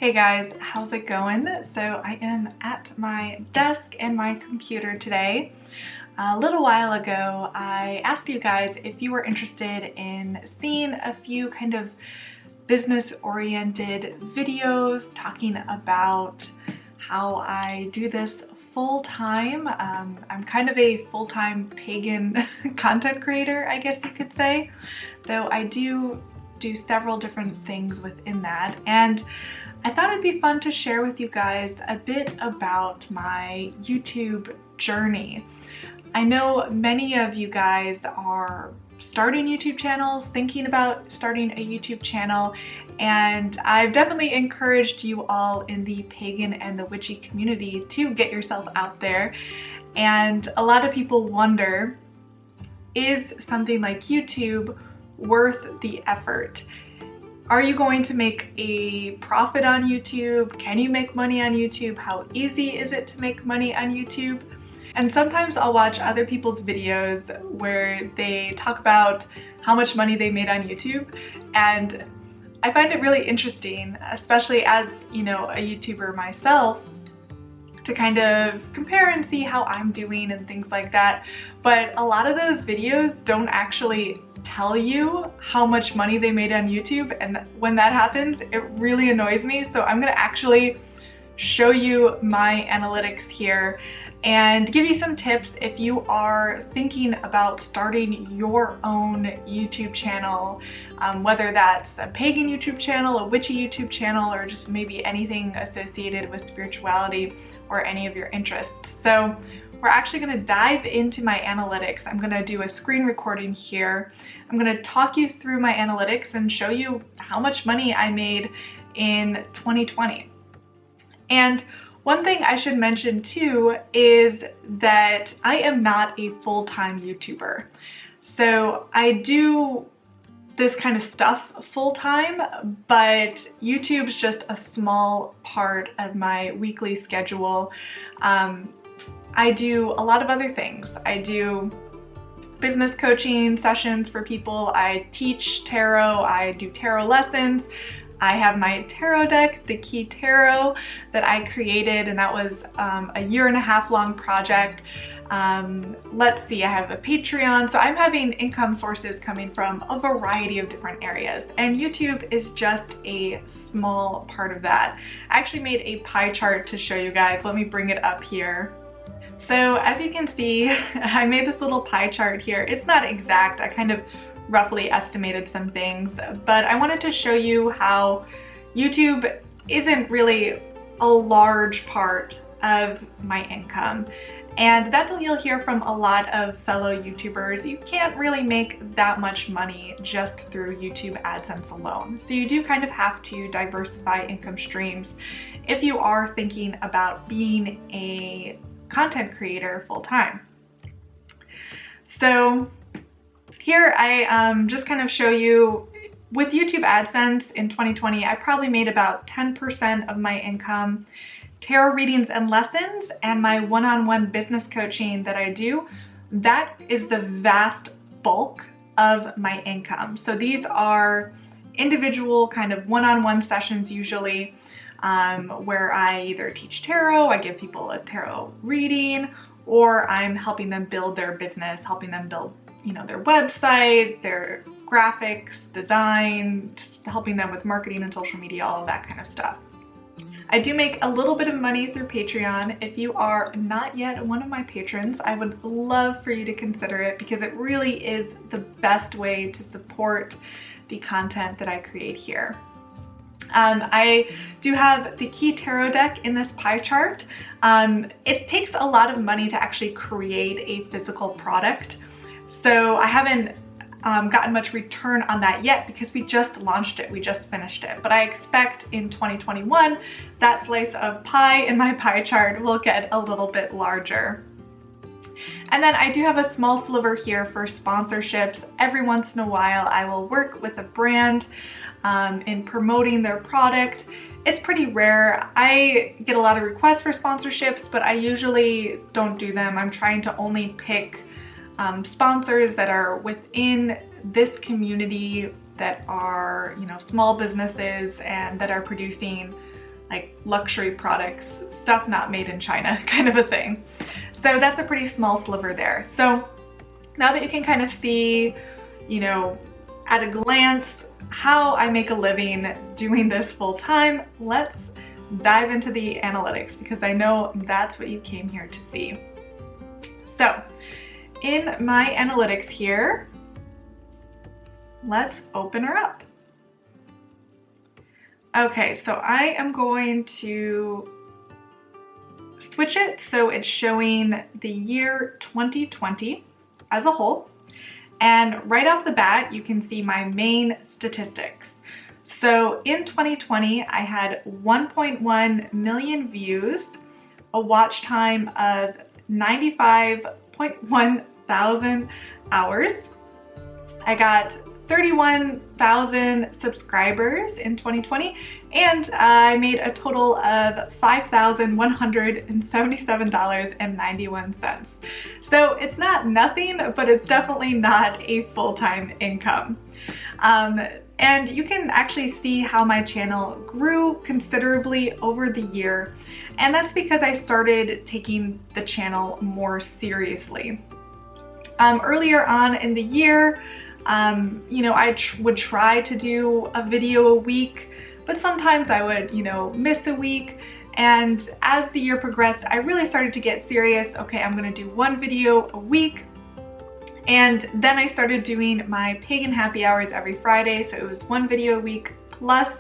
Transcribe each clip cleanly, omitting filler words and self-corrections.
Hey guys, how's it going? So I am at my desk and my computer today. A little while ago, I asked you guys if you were interested in seeing a few kind of business-oriented videos talking about how I do this full-time. I'm kind of a full-time pagan content creator, I guess you could say, though I do several different things within that. And I thought it'd be fun to share with you guys a bit about my YouTube journey. I know many of you guys are starting YouTube channels, thinking about starting a YouTube channel, and I've definitely encouraged you all in the pagan and the witchy community to get yourself out there. And a lot of people wonder, is something like YouTube worth the effort? Are you going to make a profit on YouTube? Can you make money on YouTube? How easy is it to make money on YouTube? And sometimes I'll watch other people's videos where they talk about how much money they made on YouTube, and I find it really interesting, especially as, you know, a YouTuber myself, to kind of compare and see how I'm doing and things like that. But a lot of those videos don't actually tell you how much money they made on YouTube, and when that happens, it really annoys me. So I'm gonna actually show you my analytics here and give you some tips if you are thinking about starting your own YouTube channel, whether that's a pagan YouTube channel, a witchy YouTube channel, or just maybe anything associated with spirituality or any of your interests. So we're actually going to dive into my analytics. I'm going to do a screen recording here. I'm going to talk you through my analytics and show you how much money I made in 2020. And one thing I should mention too is that I am not a full-time YouTuber. So I do this kind of stuff full-time, but YouTube's just a small part of my weekly schedule. I do a lot of other things. I do business coaching sessions for people. I teach tarot. I do tarot lessons. I have my tarot deck, the Key Tarot, that I created, and that was a 1.5 year long project. Let's see, I have a Patreon, so I'm having income sources coming from a variety of different areas, and YouTube is just a small part of that. I actually made a pie chart to show you guys. Let me bring it up here. So as you can see, I made this little pie chart here. It's not exact, I kind of roughly estimated some things, but I wanted to show you how YouTube isn't really a large part of my income. And that's what you'll hear from a lot of fellow YouTubers. You can't really make that much money just through YouTube AdSense alone. So you do kind of have to diversify income streams if you are thinking about being a content creator full-time. So here I just kind of show you, with YouTube AdSense in 2020, I probably made about 10% of my income. Tarot readings and lessons and my one-on-one business coaching that I do, that is the vast bulk of my income. So these are individual kind of one-on-one sessions usually, where I either teach tarot, I give people a tarot reading, or I'm helping them build their business, helping them build, you know, their website, their graphics, design, just helping them with marketing and social media, all of that kind of stuff. I do make a little bit of money through Patreon. If you are not yet one of my patrons, I would love for you to consider it, because it really is the best way to support the content that I create here. I do have the Key Tarot deck in this pie chart. It takes a lot of money to actually create a physical product, so I haven't gotten much return on that yet because we just launched it, we just finished it. But I expect in 2021 that slice of pie in my pie chart will get a little bit larger. And then I do have a small sliver here for sponsorships. Every once in a while I will work with a brand in promoting their product. It's pretty rare. I get a lot of requests for sponsorships, but I usually don't do them. I'm trying to only pick sponsors that are within this community, that are, you know, small businesses and that are producing like luxury products, stuff not made in China kind of a thing. So that's a pretty small sliver there. So now that you can kind of see, you know, at a glance how I make a living doing this full time, let's dive into the analytics because I know that's what you came here to see. So in my analytics here, let's open her up. Okay, so I am going to switch it so it's showing the year 2020 as a whole. And right off the bat, you can see my main statistics. So in 2020, I had 1.1 million views, a watch time of 95.1 thousand hours. I got 31,000 subscribers in 2020, and I made a total of $5,177.91. So it's not nothing, but it's definitely not a full-time income. And you can actually see how my channel grew considerably over the year, and that's because I started taking the channel more seriously. Earlier on in the year, you know, I would try to do a video a week, but sometimes I would, you know, miss a week. And as the year progressed, I really started to get serious. Okay, I'm gonna do one video a week. And then I started doing my Pagan happy hours every Friday. So it was one video a week plus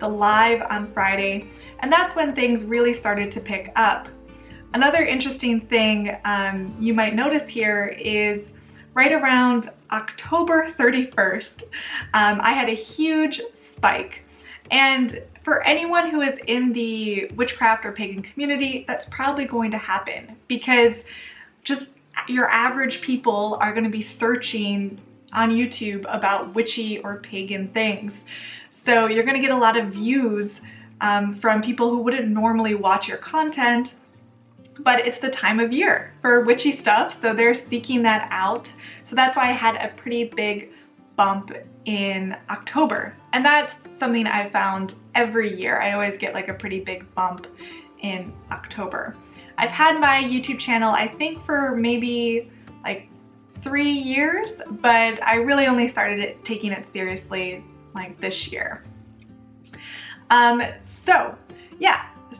the live on Friday. And that's when things really started to pick up. Another interesting thing you might notice here is right around October 31st, I had a huge spike. And for anyone who is in the witchcraft or pagan community, that's probably going to happen because just your average people are going to be searching on YouTube about witchy or pagan things. So you're going to get a lot of views from people who wouldn't normally watch your content. But it's the time of year for witchy stuff, so they're seeking that out. So that's why I had a pretty big bump in October. And that's something I found every year. I always get like a pretty big bump in October. I've had my YouTube channel, I think for maybe like 3 years, but I really only started taking it seriously like this year.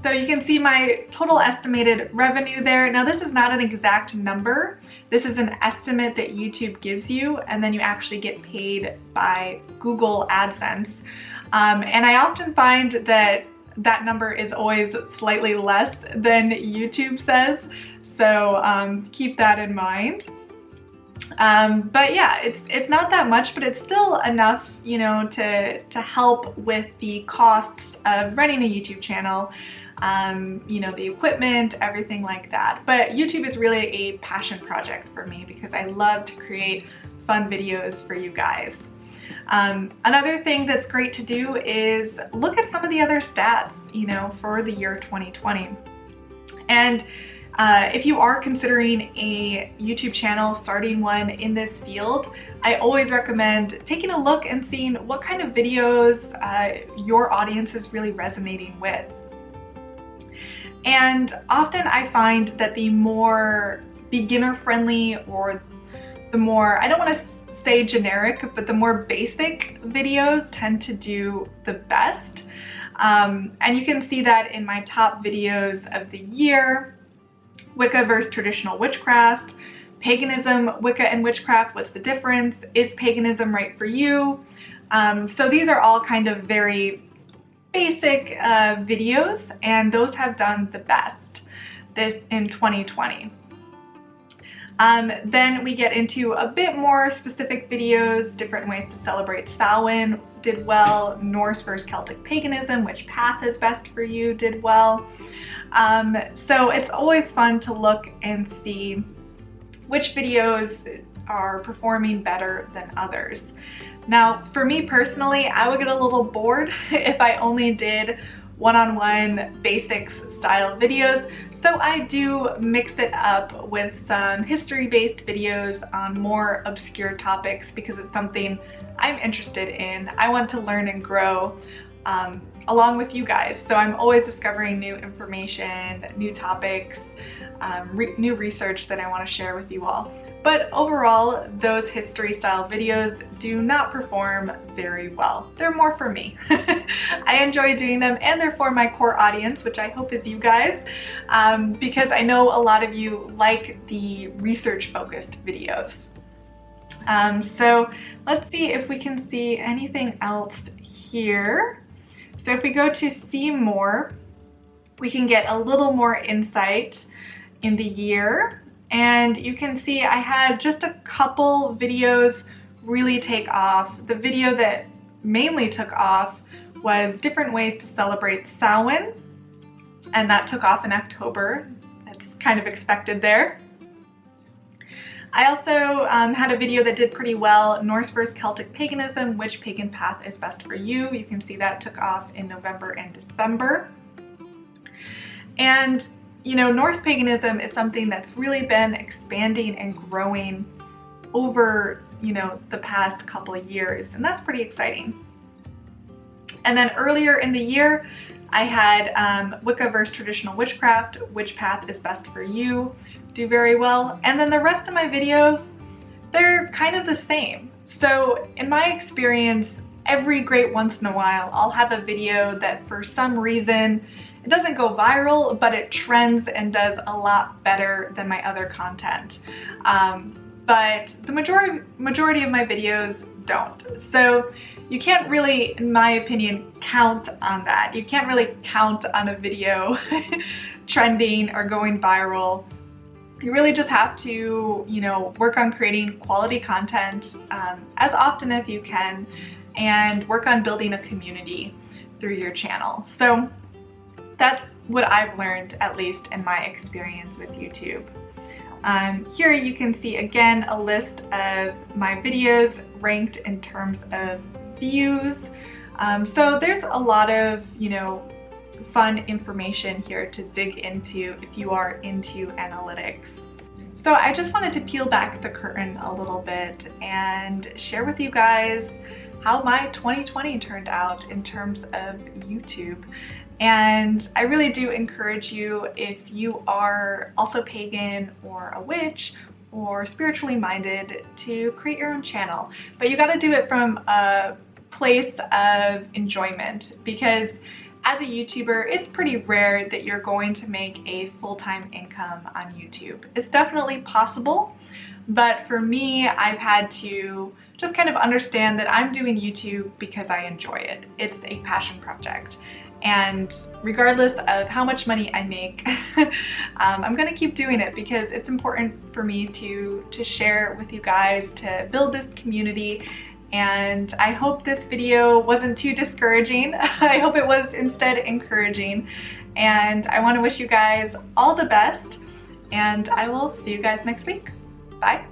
So you can see my total estimated revenue there. Now this is not an exact number. This is an estimate that YouTube gives you, and then you actually get paid by Google AdSense. And I often find that that number is always slightly less than YouTube says. So keep that in mind. But yeah, it's not that much, but it's still enough, you know, to help with the costs of running a YouTube channel, you know, the equipment, everything like that. But YouTube is really a passion project for me because I love to create fun videos for you guys. Another thing that's great to do is look at some of the other stats, you know, for the year 2020. And if you are considering a YouTube channel, starting one in this field, I always recommend taking a look and seeing what kind of videos your audience is really resonating with. And often I find that the more beginner-friendly or the more, I don't want to say generic, but the more basic videos tend to do the best. And you can see that in my top videos of the year. Wicca versus traditional witchcraft, paganism, Wicca and witchcraft, what's the difference? Is paganism right for you? So these are all kind of very basic videos, and those have done the best this in 2020. Then we get into a bit more specific videos, different ways to celebrate Samhain did well, Norse versus Celtic paganism, which path is best for you, did well. So it's always fun to look and see which videos are performing better than others. Now, for me personally, I would get a little bored if I only did one-on-one basics style videos. So I do mix it up with some history-based videos on more obscure topics because it's something I'm interested in. I want to learn and grow along with you guys. So I'm always discovering new information, new topics, new research that I want to share with you all. But overall, those history style videos do not perform very well. They're more for me. I enjoy doing them, and they're for my core audience, which I hope is you guys, because I know a lot of you like the research focused videos. So let's see if we can see anything else here. So if we go to see more, we can get a little more insight in the year. And you can see I had just a couple videos really take off. The video that mainly took off was different ways to celebrate Samhain, and that took off in October. That's kind of expected there. I also had a video that did pretty well, Norse versus Celtic paganism, which pagan path is best for you. You can see that took off in November and December. And you know, Norse paganism is something that's really been expanding and growing over, you know, the past couple of years, and that's pretty exciting. And then earlier in the year, I had Wicca versus traditional witchcraft, which path is best for you, do very well. And then the rest of my videos, they're kind of the same. So in my experience, every great once in a while, I'll have a video that for some reason, it doesn't go viral, but it trends and does a lot better than my other content. But the majority of my videos don't. So you can't really, in my opinion, count on that. You can't really count on a video trending or going viral. You really just have to, you know, work on creating quality content as often as you can, and work on building a community through your channel. So that's what I've learned, at least in my experience with YouTube. Here you can see again a list of my videos ranked in terms of views. So there's a lot of, you know, fun information here to dig into if you are into analytics. So I just wanted to peel back the curtain a little bit and share with you guys how my 2020 turned out in terms of YouTube. And I really do encourage you, if you are also pagan or a witch or spiritually minded, to create your own channel. But you got to do it from a place of enjoyment, because as a YouTuber, it's pretty rare that you're going to make a full-time income on YouTube. It's definitely possible, but for me, I've had to just kind of understand that I'm doing YouTube because I enjoy it. It's a passion project. And regardless of how much money I make, I'm gonna keep doing it because it's important for me to share with you guys, to build this community. And I hope this video wasn't too discouraging. I hope it was instead encouraging. And I want to wish you guys all the best, and I will see you guys next week. Bye.